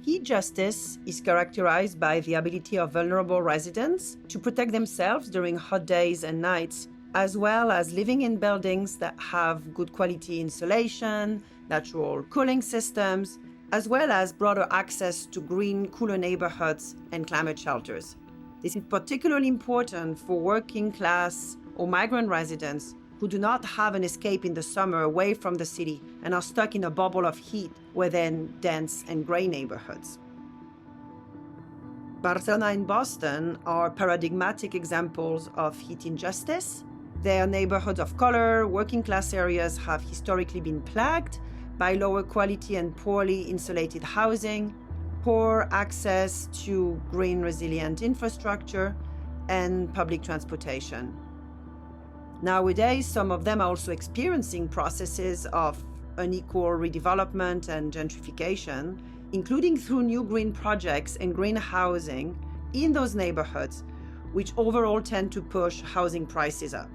Heat justice is characterized by the ability of vulnerable residents to protect themselves during hot days and nights, as well as living in buildings that have good quality insulation, natural cooling systems, as well as broader access to green, cooler neighborhoods and climate shelters. This is particularly important for working class or migrant residents who do not have an escape in the summer away from the city and are stuck in a bubble of heat within dense and gray neighborhoods. Barcelona and Boston are paradigmatic examples of heat injustice. Their neighborhoods of color, working class areas have historically been plagued by lower quality and poorly insulated housing, poor access to green resilient infrastructure, and public transportation. Nowadays, some of them are also experiencing processes of unequal redevelopment and gentrification, including through new green projects and green housing in those neighborhoods, which overall tend to push housing prices up.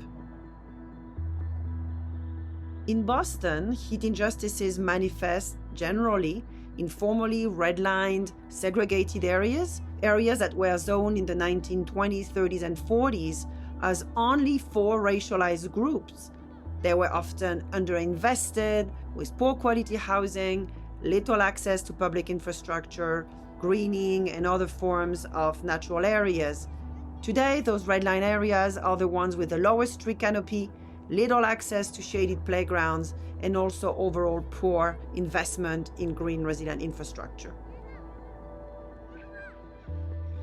In Boston, heat injustices manifest generally in formerly redlined, segregated areas that were zoned in the 1920s, 30s, and 40s as only for racialized groups. They were often underinvested, with poor quality housing, little access to public infrastructure, greening, and other forms of natural areas. Today, those redline areas are the ones with the lowest tree canopy, little access to shaded playgrounds, and also overall poor investment in green resilient infrastructure.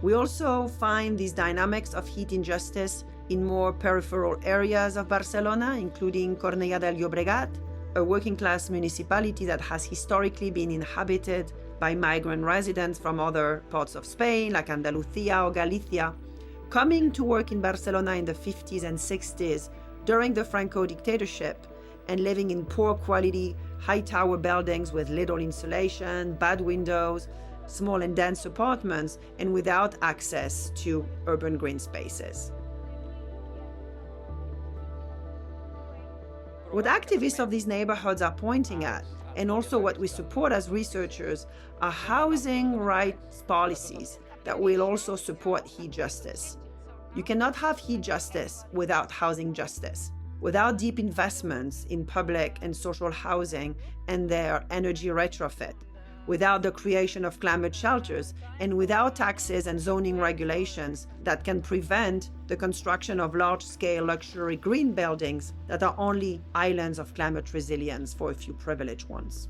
We also find these dynamics of heat injustice in more peripheral areas of Barcelona, including Cornellà del Llobregat, a working-class municipality that has historically been inhabited by migrant residents from other parts of Spain, like Andalusia or Galicia, coming to work in Barcelona in the 50s and 60s during the Franco dictatorship and living in poor quality, high tower buildings with little insulation, bad windows, small and dense apartments, and without access to urban green spaces. What activists of these neighborhoods are pointing at, and also what we support as researchers, are housing rights policies that will also support heat justice. You cannot have heat justice without housing justice, without deep investments in public and social housing and their energy retrofit, without the creation of climate shelters, and without taxes and zoning regulations that can prevent the construction of large-scale luxury green buildings that are only islands of climate resilience for a few privileged ones.